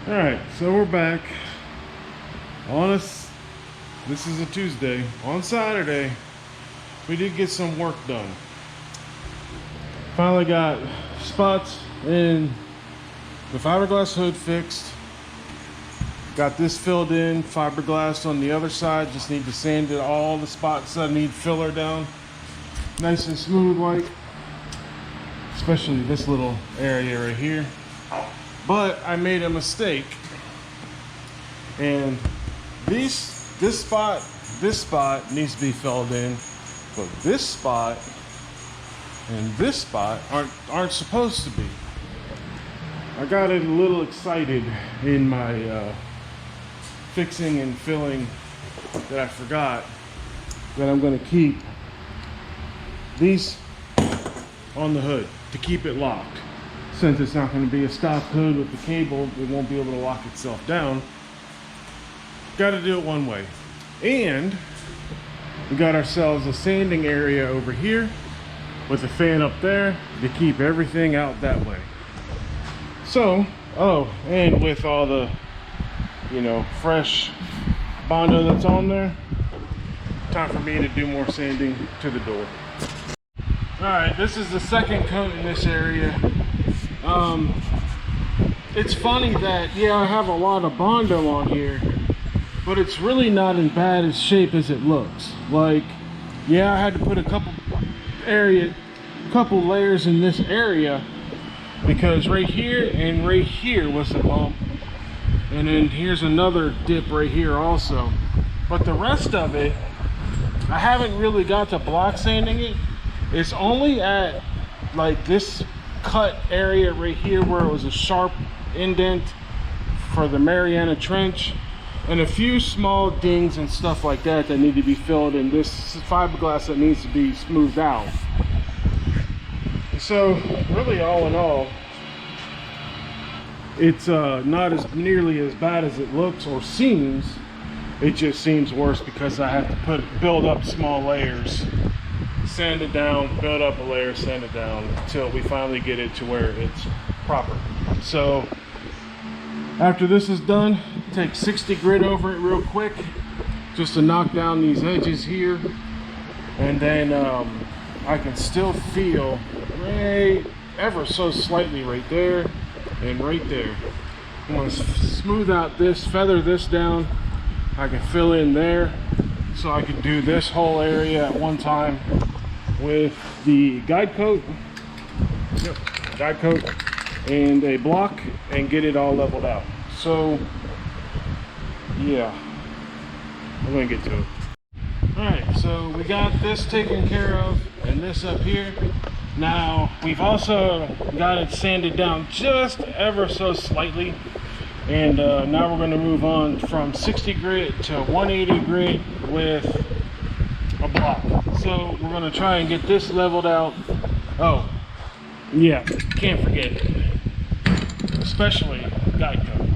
All right, so we're back on us. This is a Tuesday. On Saturday, we did get some work done. Finally got spots in the fiberglass hood fixed. Got this filled in, fiberglass on the other side. Just need to sand it, all the spots that need filler down. Nice and smooth like. Especially this little area right here. But I made a mistake. And this spot needs to be filled in. But this spot and this spot aren't supposed to be. I got a little excited in my fixing and filling that I forgot that I'm going to keep these on the hood to keep it locked. Since it's not going to be a stock hood with the cable, it won't be able to lock itself down. Got to do it one way. And we got ourselves a sanding area over here with a fan up there to keep everything out that way. So, and with all the, fresh Bondo that's on there, time for me to do more sanding to the door. Alright, this is the second coat in this area. It's funny that, I have a lot of Bondo on here, but it's really not in bad as shape as it looks. Like, I had to put a couple layers in this area because right here and right here was the bump, and then here's another dip right here also. But the rest of it, I haven't really got to block sanding it. It's only at like this cut area right here where it was a sharp indent for the Mariana Trench, and a few small dings and stuff like that need to be filled in this fiberglass that needs to be smoothed out. So really, all in all, it's not as nearly as bad as it looks or seems. It just seems worse because I have to build up small layers, sand it down, build up a layer, sand it down until we finally get it to where it's proper. So after this is done, take 60 grit over it real quick just to knock down these edges here, and then I can still feel ever so slightly right there and right there. I'm going to smooth out this, feather this down. I can fill in there so I can do this whole area at one time with the guide coat, and a block, and get it all leveled out. So I'm gonna get to it. All right, so we got this taken care of and this up here. Now we've also got it sanded down just ever so slightly, and now we're going to move on from 60 grit to 180 grit with a block. So we're going to try and get this leveled out. Oh yeah, can't forget it, especially guide coat.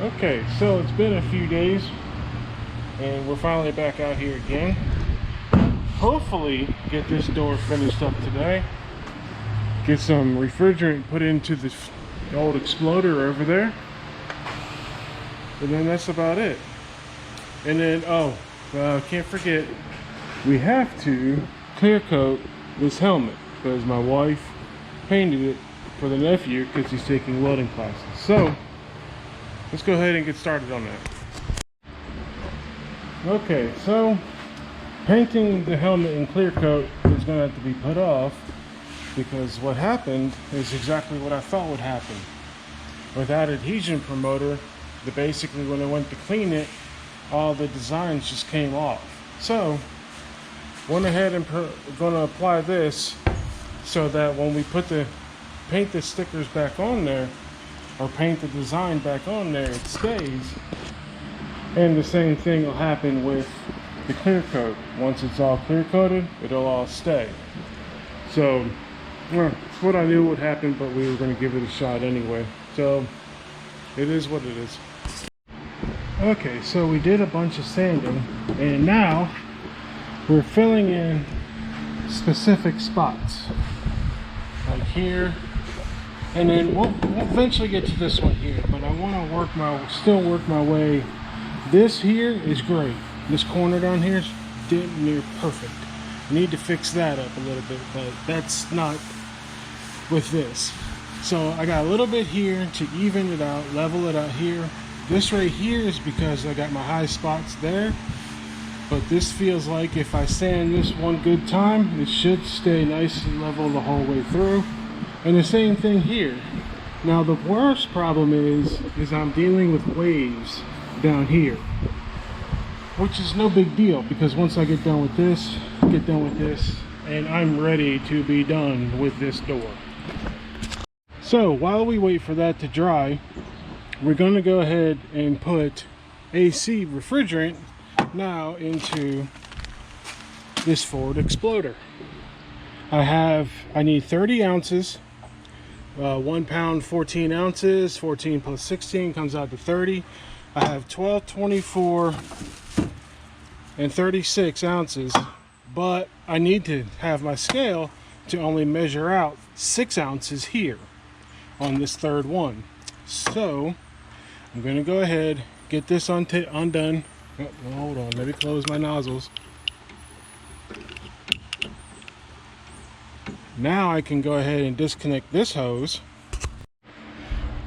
Okay, so it's been a few days and we're finally back out here again. Hopefully get this door finished up today, get some refrigerant put into the old exploder over there, and then that's about it. And then can't forget, we have to clear coat this helmet because my wife painted it for the nephew because he's taking welding classes. So let's go ahead and get started on that. Okay, so painting the helmet in clear coat is going to have to be put off because what happened is exactly what I thought would happen. With that adhesion promoter, basically when I went to clean it, all the designs just came off. So went ahead and going to apply this so that when we paint the stickers back on there, or paint the design back on there, it stays. And the same thing will happen with the clear coat. Once it's all clear coated, it'll all stay. So it's what I knew would happen, but we were going to give it a shot anyway. So it is what it is. Okay, so we did a bunch of sanding, and now we're filling in specific spots. Like here, And then we'll eventually get to this one here, but I want to still work my way. This here is great. This corner down here is damn near perfect. I need to fix that up a little bit, but that's not with this. So I got a little bit here to even it out, level it out here. This right here is because I got my high spots there, but this feels like if I sand this one good time, it should stay nice and level the whole way through. And the same thing here. Now the worst problem is I'm dealing with waves down here, which is no big deal because once I get done with this, and I'm ready to be done with this door. So while we wait for that to dry, we're going to go ahead and put AC refrigerant now into this Ford Exploder. I need 30 ounces, 1 pound, 14 ounces, 14 plus 16 comes out to 30. I have 12, 24, and 36 ounces, but I need to have my scale to only measure out 6 ounces here on this third one. So I'm going to go ahead, get this undone. Oh, hold on, let me close my nozzles. Now I can go ahead and disconnect this hose.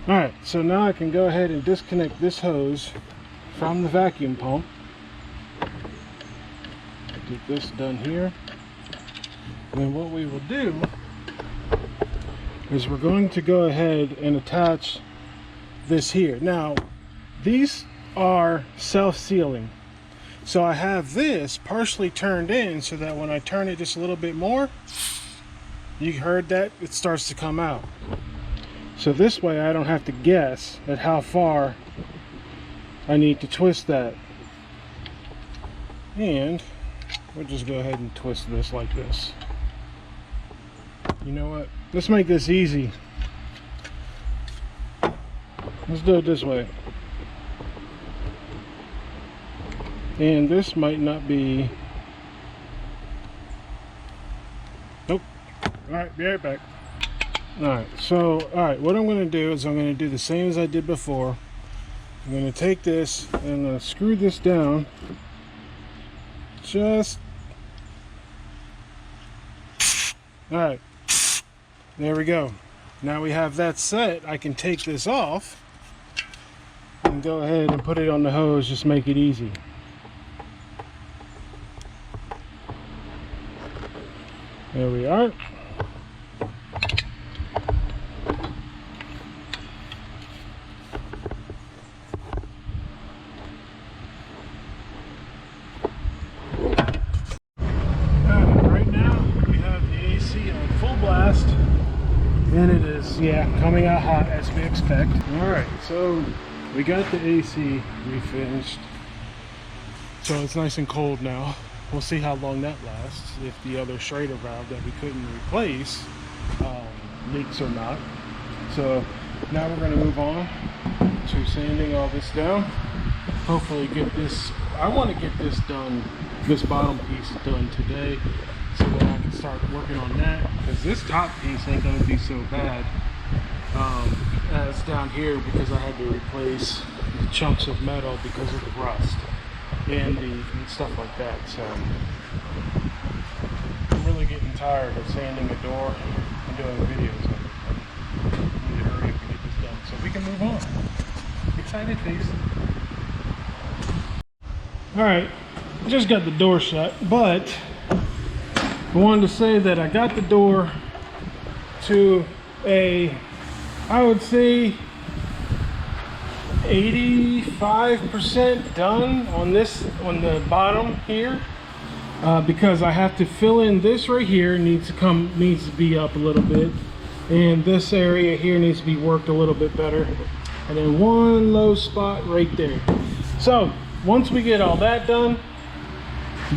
Alright, so now I can go ahead and disconnect this hose from the vacuum pump. Get this done here. And then what we will do is we're going to go ahead and attach this here. Now, these are self-sealing. So I have this partially turned in so that when I turn it just a little bit more, you heard that? It starts to come out. So this way I don't have to guess at how far I need to twist that. And we'll just go ahead and twist this like this. You know what? Let's make this easy. Let's do it this way. And this might not be... Nope. Alright, be right back. Alright, so, what I'm going to do is I'm going to do the same as I did before. I'm going to take this and screw this down. Just... Alright. There we go. Now we have that set. I can take this off and go ahead and put it on the hose. Just make it easy. There we are. Right now we have the AC on full blast, and it is, coming out hot as we expect. Alright, so we got the AC refinished, so it's nice and cold now. We'll see how long that lasts, if the other Schrader valve that we couldn't replace leaks or not. So now we're going to move on to sanding all this down. Hopefully get this, I want to get this done, this bottom piece done today, so that I can start working on that, because this top piece ain't going to be so bad as down here, because I had to replace the chunks of metal because of the rust and stuff like that. So I'm really getting tired of sanding a door and doing videos of it. I need to hurry up and get this done so we can move on. Excited face. Alright, just got the door shut, but I wanted to say that I got the door to a, I would say, 85% done on this, on the bottom here, because I have to fill in this right here. Needs to be up a little bit, and this area here needs to be worked a little bit better, and then one low spot right there. So once we get all that done,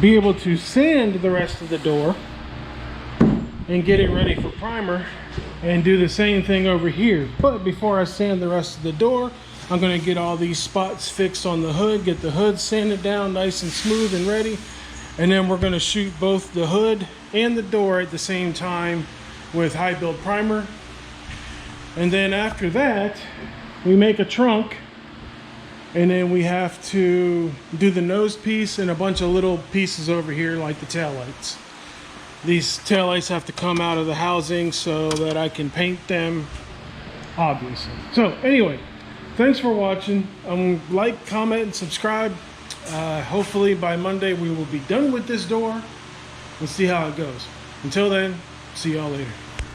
be able to sand the rest of the door and get it ready for primer, and do the same thing over here. But before I sand the rest of the door, I'm going to get all these spots fixed on the hood, get the hood sanded down nice and smooth and ready, and then we're going to shoot both the hood and the door at the same time with high build primer. And then after that, we make a trunk, and then we have to do the nose piece and a bunch of little pieces over here like the taillights. These taillights have to come out of the housing so that I can paint them, obviously. So anyway, thanks for watching. Like, comment, and subscribe. Hopefully by Monday we will be done with this door. We'll see how it goes. Until then, see y'all later.